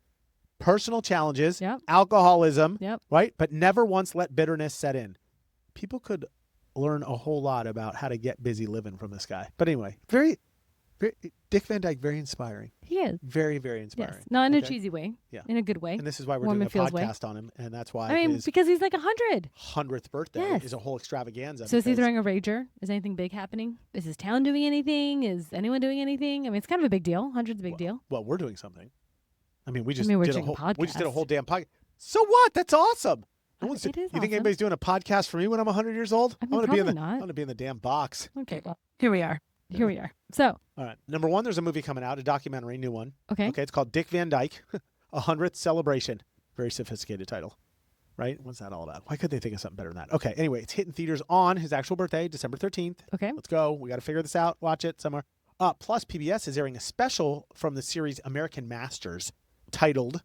personal challenges, alcoholism, right? But never once let bitterness set in. People could learn a whole lot about how to get busy living from this guy. But anyway, very Dick Van Dyke, very inspiring. He is. Very, very inspiring. Yes. Not in a cheesy way. Yeah. In a good way. And this is why we're doing a podcast on him. And that's why his because he's like 100. 100th birthday is a whole extravaganza. So is he throwing a rager? Is anything big happening? Is his town doing anything? Is anyone doing anything? I mean, it's kind of a big deal. 100's a big deal. Well, we're doing something. I mean, we just did did a whole damn podcast. So what? That's awesome. You think anybody's doing a podcast for me when I'm 100 years old? I mean, I'm going to be in the damn box. Okay, well, here we are. So. All right. Number one, there's a movie coming out, a documentary, new one. Okay. Okay. It's called Dick Van Dyke, 100th Celebration. Very sophisticated title, right? What's that all about? Why couldn't they think of something better than that? Okay. Anyway, it's hitting theaters on his actual birthday, December 13th. Okay. Let's go. We got to figure this out. Watch it somewhere. Plus, PBS is airing a special from the series American Masters titled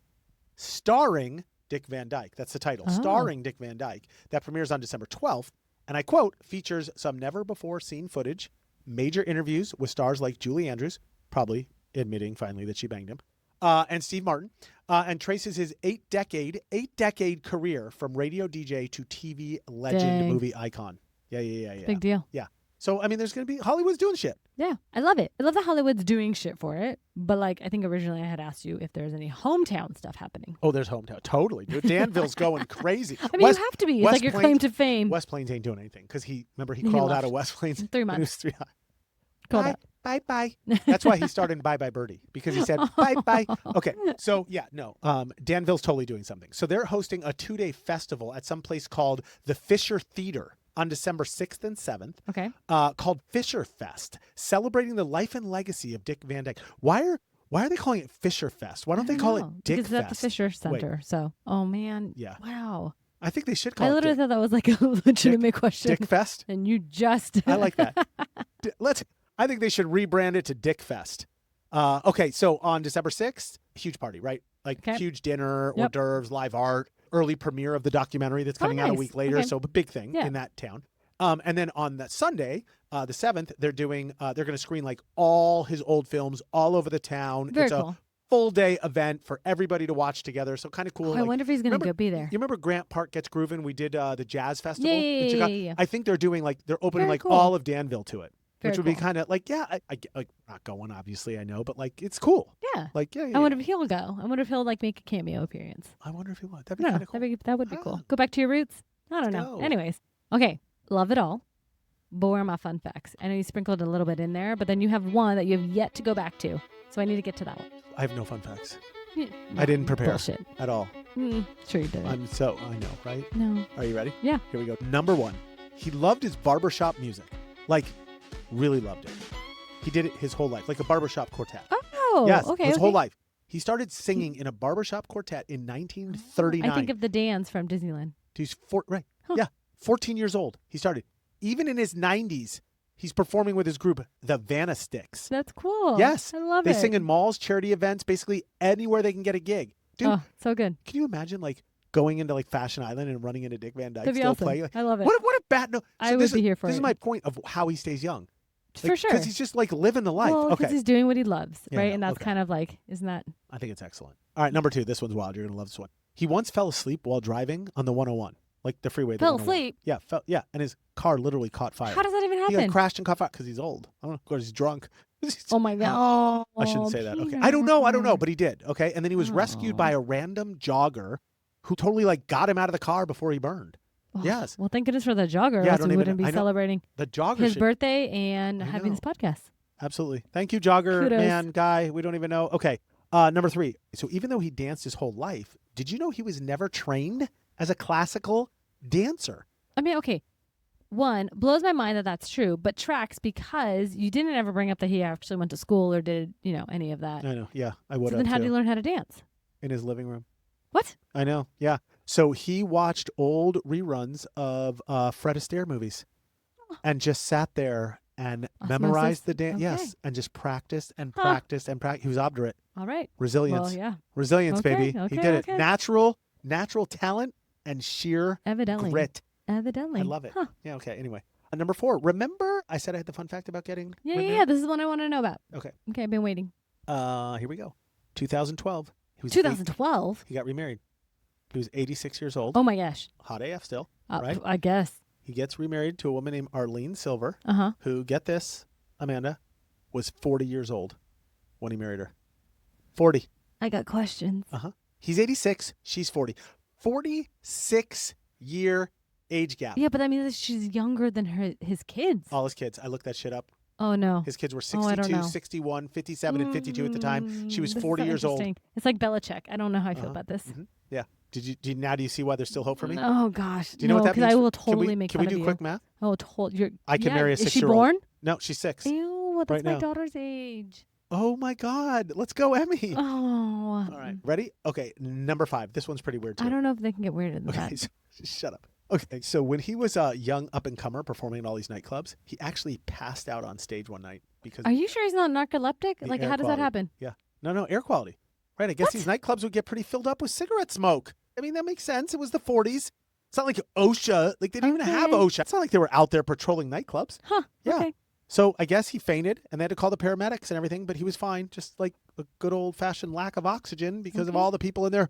Starring Dick Van Dyke. That's the title. Starring Dick Van Dyke. That premieres on December 12th. And I quote, features some never-before-seen footage, major interviews with stars like Julie Andrews, probably admitting finally that she banged him, and Steve Martin, and traces his eight-decade career from radio DJ to TV legend, movie icon. Yeah. Big deal. Yeah. So, I mean, there's going to be, Hollywood's doing shit. Yeah, I love it. I love that Hollywood's doing shit for it. But, like, I think originally I had asked you if there's any hometown stuff happening. Oh, there's hometown. Totally. Dude, Danville's going crazy. I mean, you have to be. It's like your claim to fame. West Plains ain't doing anything because he crawled out of West Plains. 3 months. Bye. That's why he started in Bye Bye Birdie, because he said, bye. Okay. So, Danville's totally doing something. So they're hosting a 2-day festival at some place called the Fisher Theater on December 6th and 7th. Okay. Called Fisher Fest, celebrating the life and legacy of Dick Van Dyke. Why are they calling it Fisher Fest? Why don't they call it Dick Fest? Because it's at the Fisher Center. Wait. So, oh man. Yeah. Wow. I think they should call it. I literally thought that was like a legitimate question. Dick Fest? And you just. I like that. I think they should rebrand it to Dick Fest. Okay, so on December 6th, huge party, right? Like huge dinner, hors d'oeuvres, live art, early premiere of the documentary that's coming out a week later. Okay. So a big thing in that town. And then on that Sunday, the 7th, they're going to screen like all his old films all over the town. Very it's cool. A full day event for everybody to watch together. So kind of cool. I wonder if he's going to go be there. You remember Grant Park Gets Groovin'? We did the jazz festival. Yeah. I think they're doing they're opening Very cool. all of Danville to it. Very which would be kind of like, I not going, obviously, I know, but like, it's cool. Yeah. Like, yeah. I wonder if he'll go. I wonder if he'll like make a cameo appearance. I wonder if he would. That'd be kind of cool. That would be cool. Go back to your roots. I don't know. Anyways. Okay. Love it all. But where are my fun facts? I know you sprinkled a little bit in there, but then you have one that you have yet to go back to. So I need to get to that one. I have no fun facts. No, I didn't prepare. Bullshit. At all. Sure you did. I know, right? No. Are you ready? Yeah. Here we go. Number one. He loved his barbershop music. Like, really loved it. He did it his whole life, like a barbershop quartet. Oh, yes, okay. His whole life. He started singing in a barbershop quartet in 1939. I think of the dance from Disneyland. He's 14 years old. He started. Even in his 90s, he's performing with his group, the Vanna Sticks. That's cool. Yes. I love it. They sing in malls, charity events, basically anywhere they can get a gig. Dude, oh, so good. Can you imagine like going into like Fashion Island and running into Dick Van Dyke That'd be still awesome. playing? Like, I love it. What a bad no. So I would be here for it. This is my point of how he stays young. For sure. Because he's just like living the life. Well, because he's doing what he loves, right? Yeah, and that's kind of like, isn't that? I think it's excellent. All right, number two. This one's wild. You're going to love this one. He once fell asleep while driving on the 101. Like the freeway. Fell asleep? Yeah, and his car literally caught fire. How does that even happen? He got crashed and caught fire because he's old. I don't know. Of course, he's drunk. Oh my God. I shouldn't say that. Okay. I don't know, but he did. Okay. And then he was rescued by a random jogger who totally like got him out of the car before he burned. Oh, yes. Well, thank goodness for the jogger. Yeah, else we wouldn't be celebrating the jogger his birthday and having this podcast. Absolutely. Thank you, jogger, Kudos. man, guy. We don't even know. Okay. Number three. So even though he danced his whole life, did you know he was never trained as a classical dancer? I mean, okay. One, blows my mind that that's true, but tracks because you didn't ever bring up that he actually went to school or did, any of that. I know. Yeah, I would have. So then how did he learn how to dance? In his living room. What? I know. Yeah. So he watched old reruns of Fred Astaire movies and just sat there and memorized the dance. Okay. Yes. And just practiced and practiced and practiced. He was obdurate. All right. Resilience. Well, yeah. Resilience, baby. Okay, he did it. okay. Natural talent and sheer grit. Evidently. I love it. Huh. Yeah, okay. Anyway. Number 4. Remember I said I had the fun fact about getting Yeah. This is what I want to know about. Okay. Okay, I've been waiting. Here we go. 2012. He was 2012? He got remarried. He was 86 years old. Oh, my gosh. Hot AF still, right? I guess. He gets remarried to a woman named Arlene Silver, Uh-huh. who, get this, Amanda, was 40 years old when he married her. 40. I got questions. Uh-huh. He's 86. She's 40. 46-year age gap. Yeah, but that means that she's younger than his kids. All his kids. I looked that shit up. Oh, no. His kids were I don't 62, know. 61, 57, and 52 at the time. She was This is 40 so years old. interesting. It's like Belichick. I don't know how I feel about this. Mm-hmm. Yeah. Now do you see why there's still hope for me? Oh, gosh. Do you know what that means? Because I will totally make fun of you. Can we do quick math? Oh, I can marry a 6-year-old. Is she born? No, she's 6. Ew, that's right my now. daughter's age. Oh, my God. Let's go, Emmy. Oh. All right. Ready? Okay. Number 5. This one's pretty weird, too. I don't know if they can get weirder than that. So, shut up. Okay. So when he was a young up-and-comer performing in all these nightclubs, he actually passed out on stage one night because... Are you sure he's not narcoleptic? Like, how does that happen? Yeah. No, air quality. Right. I guess these nightclubs would get pretty filled up with cigarette smoke. I mean, that makes sense. It was the 40s. It's not like OSHA. Like, they didn't even have OSHA. It's not like they were out there patrolling nightclubs. Huh. Yeah. Okay. So I guess he fainted, and they had to call the paramedics and everything, but he was fine. Just like a good old-fashioned lack of oxygen because of all the people in there,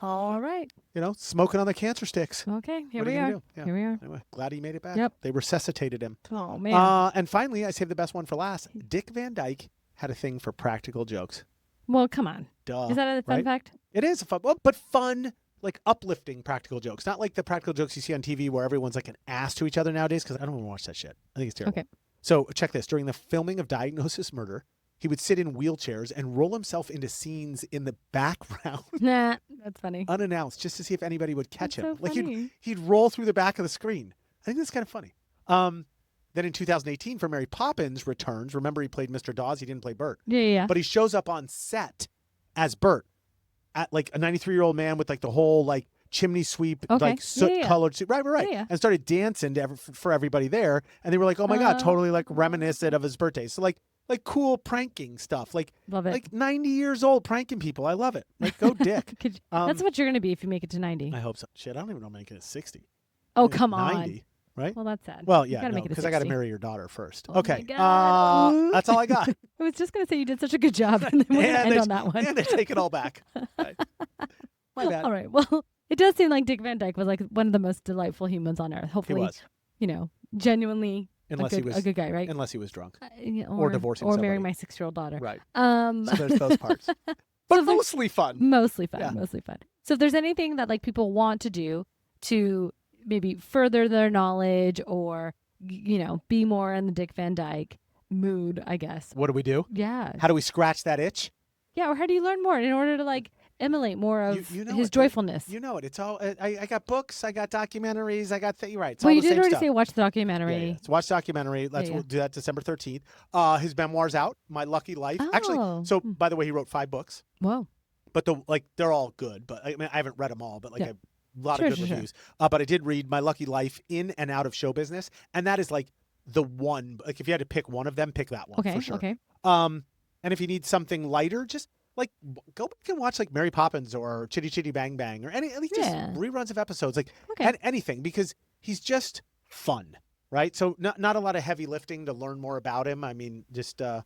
All right. smoking on the cancer sticks. Okay. Here What are we you are. gonna do? Yeah. Here we are. Anyway, glad he made it back. Yep. They resuscitated him. Oh, man. And finally, I saved the best one for last. Dick Van Dyke had a thing for practical jokes. Well, come on. Duh. Is that a fun right? fact? It is a fun, but fun, like uplifting practical jokes. Not like the practical jokes you see on TV where everyone's like an ass to each other nowadays, because I don't want to watch that shit. I think it's terrible. Okay. So check this. During the filming of Diagnosis Murder, he would sit in wheelchairs and roll himself into scenes in the background. Nah, that's funny. Unannounced, just to see if anybody would catch That's him. so Like funny. he'd roll through the back of the screen. I think that's kind of funny. Then in 2018, for Mary Poppins Returns, remember he played Mr. Dawes, he didn't play Bert. Yeah. But he shows up on set as Bert, at like a 93-year-old man with like the whole like chimney sweep, like soot-colored suit. Right. Yeah. And started dancing for everybody there. And they were like, oh my God, totally like reminiscent of his birthday. So like cool pranking stuff. Like, Love it. Like 90 years old pranking people. I love it. Like, go Dick. That's what you're going to be if you make it to 90. I hope so. Shit, I don't even know I'm making it 60. Oh, come on. 90, right? Well, that's sad. Well, You yeah, gotta make it to because I got to 60. marry your daughter first. Oh Okay. my God. That's all I got. I was just going to say you did such a good job, and then we're going to end on that one. And they take it all back. Right. My bad. All right. Well, it does seem like Dick Van Dyke was like one of the most delightful humans on earth. Hopefully, He was. Genuinely a good guy, right? Unless he was drunk. Or divorcing or somebody. marrying my 6-year-old daughter. Right. So there's those parts. But mostly fun. Mostly fun. Yeah. Mostly fun. So if there's anything that like people want to do to maybe further their knowledge or, be more in the Dick Van Dyke mood, I guess. What do we do? Yeah. How do we scratch that itch? Yeah. Or how do you learn more in order to like emulate more of his it, joyfulness? You know it. It's all, I got books, I got documentaries, I got, you're right. It's well, all you the did same already stuff. say watch the documentary. Yeah. So watch the documentary. We'll do that December 13th. His memoir's out, My Lucky Life. Oh. Actually, so by the way, he wrote 5 books. Whoa. But they're all good. But I mean, I haven't read them all, but like a lot of good Sure. reviews. But I did read My Lucky Life in and out of show business, and that is like the one. Like if you had to pick one of them, pick that one for sure. Okay. And if you need something lighter, just like go back and watch like Mary Poppins or Chitty Chitty Bang Bang or just reruns of episodes, like anything, because he's just fun, right? So not a lot of heavy lifting to learn more about him. I mean, just or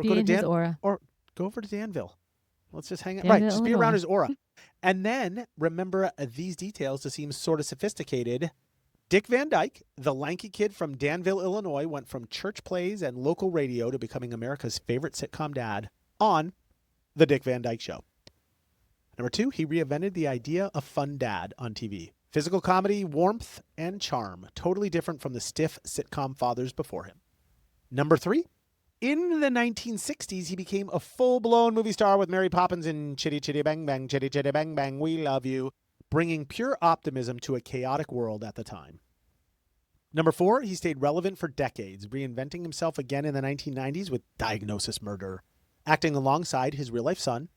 go to Dan or go over to Danville. Let's just hang out. Right, just be around his aura. And then remember these details to seem sort of sophisticated. Dick Van Dyke, the lanky kid from Danville, Illinois, went from church plays and local radio to becoming America's favorite sitcom dad on The Dick Van Dyke Show. Number 2, he reinvented the idea of fun dad on TV. Physical comedy, warmth, and charm. Totally different from the stiff sitcom fathers before him. Number 3, in the 1960s, he became a full-blown movie star with Mary Poppins in Chitty Chitty Bang Bang, Chitty Chitty Bang Bang, We Love You, bringing pure optimism to a chaotic world at the time. Number 4, he stayed relevant for decades, reinventing himself again in the 1990s with Diagnosis Murder, acting alongside his real-life son.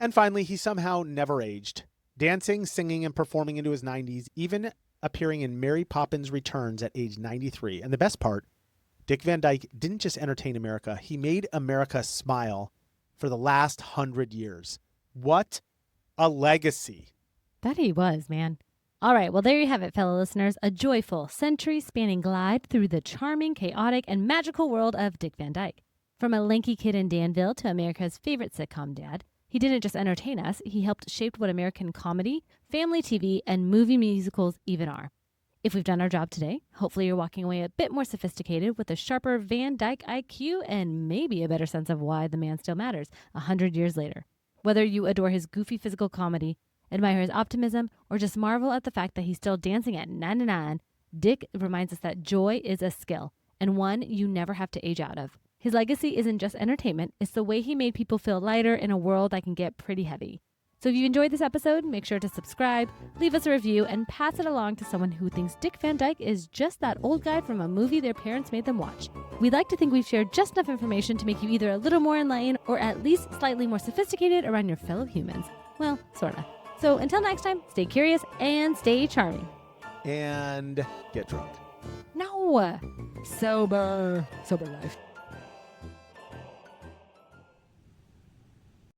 And finally, he somehow never aged, dancing, singing, and performing into his 90s, even appearing in Mary Poppins Returns at age 93. And the best part, Dick Van Dyke didn't just entertain America, he made America smile for the last 100 years. What a legacy. That he was, man. All right, well, there you have it, fellow listeners. A joyful, century-spanning glide through the charming, chaotic, and magical world of Dick Van Dyke. From a lanky kid in Danville to America's favorite sitcom dad, he didn't just entertain us, he helped shape what American comedy, family TV, and movie musicals even are. If we've done our job today, hopefully you're walking away a bit more sophisticated with a sharper Van Dyke IQ and maybe a better sense of why the man still matters 100 years later. Whether you adore his goofy physical comedy, admire his optimism, or just marvel at the fact that he's still dancing at 99, Dick reminds us that joy is a skill and one you never have to age out of. His legacy isn't just entertainment, it's the way he made people feel lighter in a world that can get pretty heavy. So if you enjoyed this episode, make sure to subscribe, leave us a review, and pass it along to someone who thinks Dick Van Dyke is just that old guy from a movie their parents made them watch. We'd like to think we've shared just enough information to make you either a little more enlightened or at least slightly more sophisticated around your fellow humans. Well, sorta. So until next time, stay curious and stay charming. And get drunk. No! Sober life.